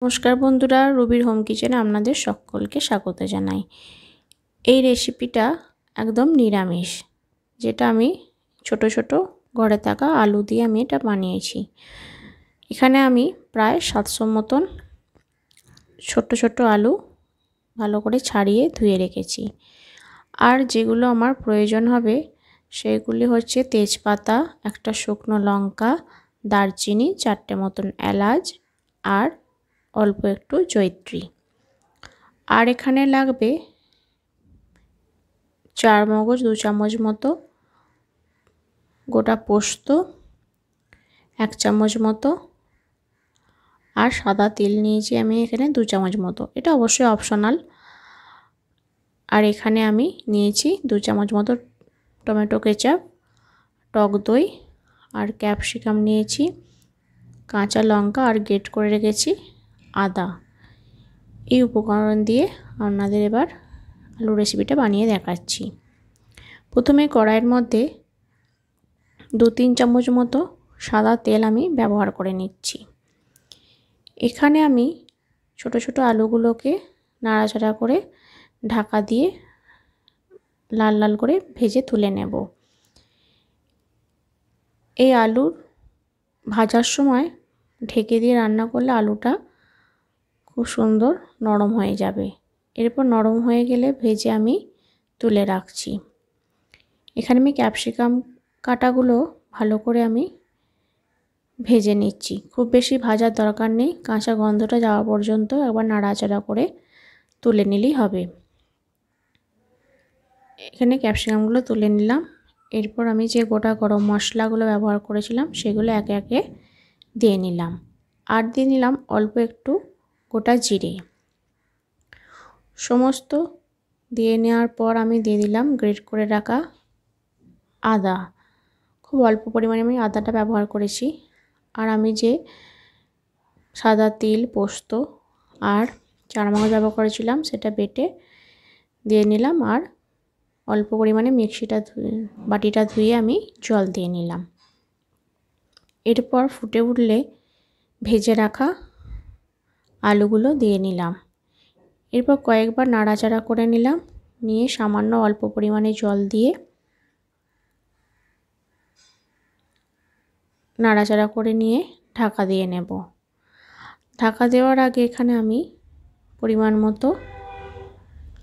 নমস্কার বন্ধুরা, রুবির হোম কিচেনে আপনাদের সকলকে স্বাগত জানাই। এই রেসিপিটা একদম নিরামিষ, যেটা আমি ছোট ছোট ঘরে থাকা আলু দিয়ে আমি এটা বানিয়েছি। এখানে আমি প্রায় 700 মতন ছোট ছোট আলু ভালো করে ছাড়িয়ে ধুয়ে রেখেছি। আর যেগুলো আমার প্রয়োজন হবে সেগুলি হচ্ছে তেজপাতা, একটা শুকনো লঙ্কা, দারচিনি, 4টে মতন এলাচ আর অল্প একটু জয়িত্রী। আর এখানে লাগবে 4 মগজ 2 চামচ মতো, গোটা পোস্ত 1 চামচ মতো, আর সাদা তিল নিয়েছি আমি এখানে 2 চামচ মতো। এটা অবশ্যই অপশনাল। আর এখানে আমি নিয়েছি 2 চামচ মতো টমেটো কেচাপ, টক দই আর ক্যাপসিকাম নিয়েছি, কাঁচা লঙ্কা আর গ্রেট করে রেখেছি আদা। এই উপকরণ দিয়ে আপনাদের এবার আলু রেসিপিটা বানিয়ে দেখাচ্ছি। প্রথমে কড়াইয়ের মধ্যে 2-3 চামচ মতো সাদা তেল আমি ব্যবহার করে নিচ্ছি। এখানে আমি ছোট ছোট আলুগুলোকে নাড়াচাড়া করে ঢাকা দিয়ে লাল লাল করে ভেজে তুলে নেব। এই আলুর ভাজার সময় ঢেকে দিয়ে রান্না করলে আলুটা খুব সুন্দর নরম হয়ে যাবে। এরপর নরম হয়ে গেলে ভেজে আমি তুলে রাখছি। এখানে আমি ক্যাপসিকাম কাটাগুলো ভালো করে আমি ভেজে নিচ্ছি। খুব বেশি ভাজার দরকার নেই, কাঁচা গন্ধটা যাওয়া পর্যন্ত একবার নাড়াচাড়া করে তুলে নিলেই হবে। এখানে ক্যাপসিকামগুলো তুলে নিলাম। এরপর আমি যে গোটা গরম মশলাগুলো ব্যবহার করেছিলাম সেগুলো একে একে দিয়ে নিলাম। আর দিয়ে নিলাম অল্প একটু গোটা জিরে। সমস্ত দিয়ে নেওয়ার পর আমি দিয়ে দিলাম গ্রেট করে রাখা আদা। খুব অল্প পরিমাণে আমি আদাটা ব্যবহার করেছি। আর আমি যে সাদা তিল, পোস্ত আর 4 মগজ ব্যবহার করেছিলাম সেটা বেটে দিয়ে নিলাম। আর অল্প পরিমাণে বাটিটা ধুয়ে আমি জল দিয়ে নিলাম। এরপর ফুটে উঠলে ভেজে রাখা আলুগুলো দিয়ে নিলাম। এরপর কয়েকবার নাড়াচাড়া করে নিলাম, নিয়ে সামান্য অল্প পরিমাণে জল দিয়ে নাড়াচাড়া করে নিয়ে ঢাকা দিয়ে নেব। ঢাকা দেওয়ার আগে এখানে আমি পরিমাণ মতো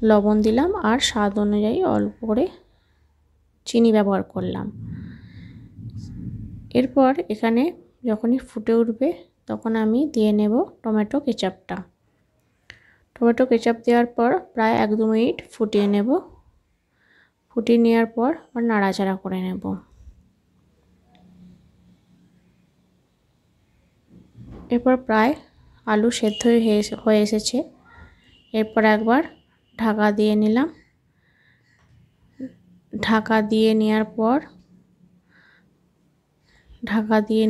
লবণ দিলাম আর স্বাদ অনুযায়ী অল্প করে চিনি ব্যবহার করলাম। এরপর এখানে যখনই ফুটে উঠবে তখন আমি দিয়ে নেব টমেটো কেচাপটা। টমেটো কেচাপ দেওয়ার পর প্রায় 1-2 মিনিট ফুটিয়ে নেব। ফুটিয়ে নেওয়ার পর আবার নাড়াচাড়া করে নেব। এরপর প্রায় আলু সেদ্ধ হয়ে এসেছে। এরপর একবার ঢাকা দিয়ে নিলাম। ঢাকা দিয়ে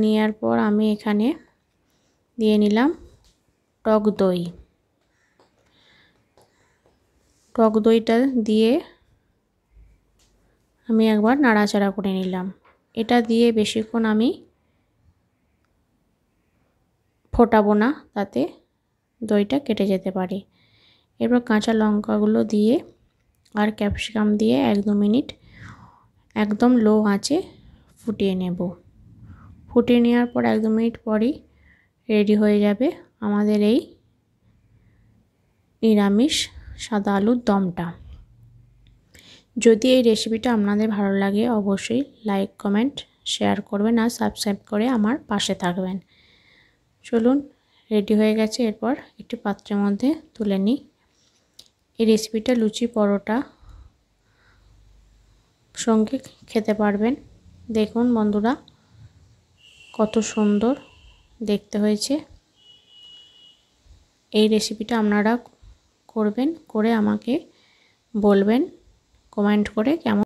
নেওয়ার পর আমি এখানে দিয়ে নিলাম টক দই। টক দইটা দিয়ে আমি একবার নাড়াচাড়া করে নিলাম। এটা দিয়ে বেশিক্ষণ আমি ফোটাবো না, তাতে দইটা কেটে যেতে পারে। এরপর কাঁচা লঙ্কাগুলো দিয়ে আর ক্যাপসিকাম দিয়ে 1-2 মিনিট একদম লো আঁচে ফুটিয়ে নেব। ফুটিয়ে নেওয়ার পর 1-2 মিনিট পরই রেডি হয়ে যাবে আমাদের এই নিরামিষ সাদা আলুর দমটা। যদি এই রেসিপিটা আপনাদের ভালো লাগে অবশ্যই লাইক, কমেন্ট, শেয়ার করবেন আর সাবস্ক্রাইব করে আমার পাশে থাকবেন। চলুন, রেডি হয়ে গেছে। এরপর একটি পাত্রের মধ্যে তুলে নিই। এই রেসিপিটা লুচি, পরোটা সঙ্গে খেতে পারবেন। দেখুন বন্ধুরা কত সুন্দর দেখতে হয়েছে। এই রেসিপিটা আপনারা করবেন, করে আমাকে বলবেন কমেন্ট করে কেমন